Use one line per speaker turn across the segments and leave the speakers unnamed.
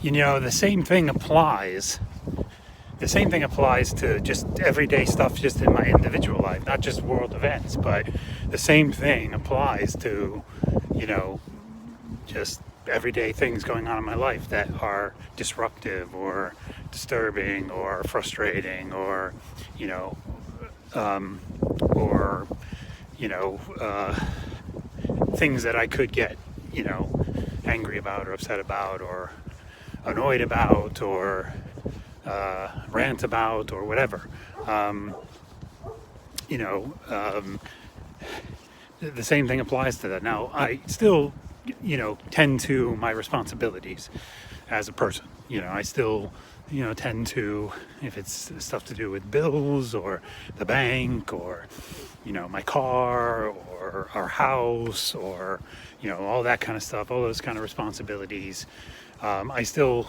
The same thing applies. The same thing applies to just everyday stuff just in my individual life, not just world events, but the same thing applies to, you know, just everyday things going on in my life that are disruptive or disturbing or frustrating or, you know, or, you know, things that I could get, angry about or upset about or annoyed about or rant about or whatever. You know, the same thing applies to that. Now, I still, tend to my responsibilities as a person. I still, tend to, if it's stuff to do with bills or the bank or, my car or our house or, all that kind of stuff, all those kind of responsibilities. I still,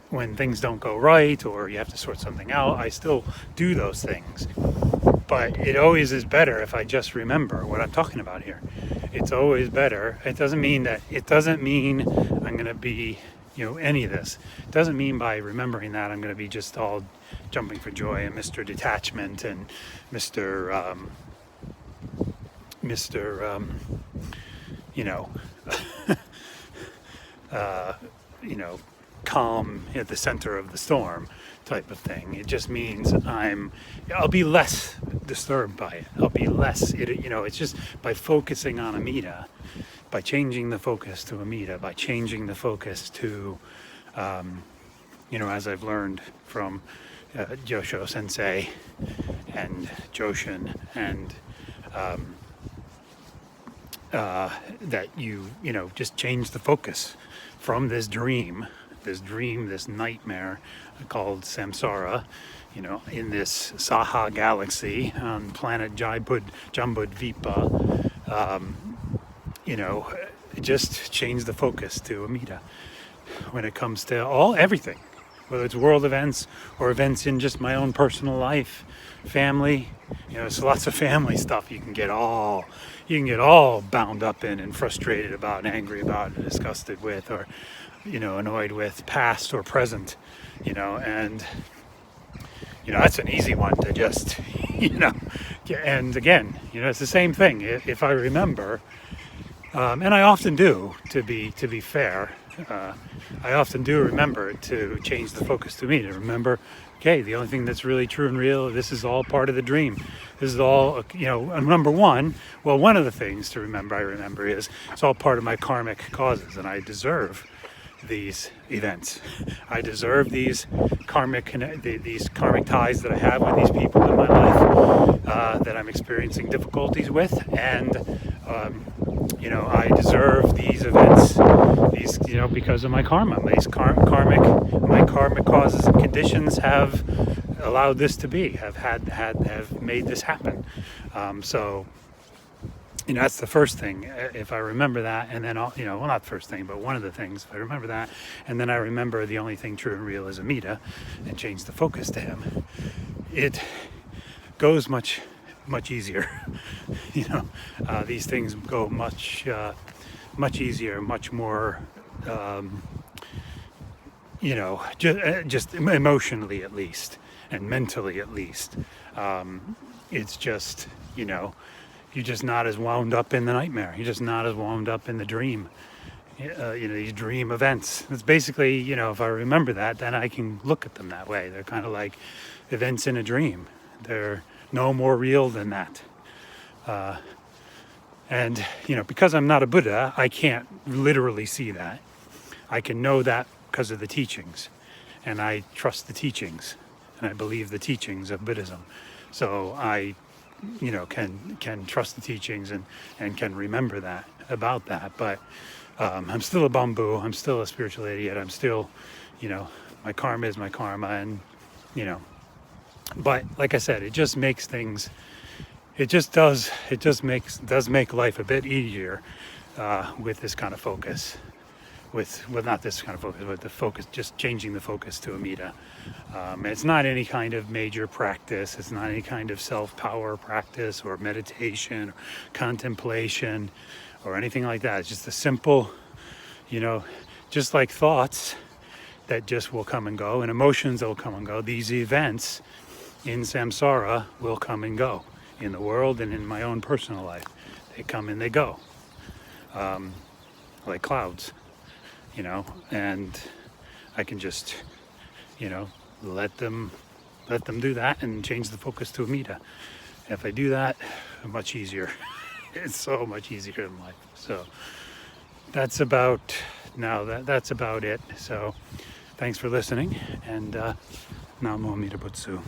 when things don't go right or you have to sort something out, I still do those things. But it always is better if I just remember what I'm talking about here. It's always better. It doesn't mean I'm going to be, any of this. It doesn't mean by remembering that I'm going to be just all jumping for joy and Mr. Detachment and Mr. Calm at the center of the storm type of thing. It just means I'll be less disturbed by it. I'll be less, it's just by focusing on Amida, by changing the focus to Amida, by changing the focus to, as I've learned from Josho Sensei and Joshin and that you just change the focus from this nightmare called Samsara, in this Saha galaxy on planet Jambudvipa, just change the focus to Amida when it comes to everything, whether it's world events or events in just my own personal life, family. There's lots of family stuff you can get all bound up in and frustrated about and angry about and disgusted with or annoyed with, past or present, and that's an easy one to just and again, it's the same thing. If I remember, and I often do, to be fair, I often do remember to change the focus to me, to remember, okay, the only thing that's really true and real, this is all part of the dream. This is all, number one, one of the things to remember, is it's all part of my karmic causes, and I deserve these events. I deserve these karmic ties that I have with these people in my life that I'm experiencing difficulties with, and I deserve these events, because of my karma. My karmic causes and conditions have allowed this to be, have made this happen. So that's the first thing. If I remember that, and then not the first thing, but one of the things. If I remember that, and then I remember the only thing true and real is Amida, and change the focus to him, it goes much easier. These things go much easier, much more. Just emotionally at least, and mentally at least. It's just you're just not as wound up in the nightmare. You're just not as wound up in the dream. These dream events. It's basically, if I remember that, then I can look at them that way. They're kind of like events in a dream. They're no more real than that. And because I'm not a Buddha, I can't literally see that. I can know that because of the teachings. And I trust the teachings. And I believe the teachings of Buddhism. So I can trust the teachings and can remember that about that. But I'm still a bamboo. I'm still a spiritual idiot. I'm still, my karma is my karma. And, but like I said, it just makes things, it does make life a bit easier with this kind of focus. Not this kind of focus, but the focus, just changing the focus to Amida. It's not any kind of major practice. It's not any kind of self-power practice or meditation or contemplation or anything like that. It's just a simple, just like thoughts, that just will come and go, and emotions that will come and go. These events in samsara will come and go in the world and in my own personal life. They come and they go, like clouds, and I can just, let them do that and change the focus to Amida. If I do that, much easier. It's so much easier in life. So that's about it. So thanks for listening, and Namo Amida Butsu.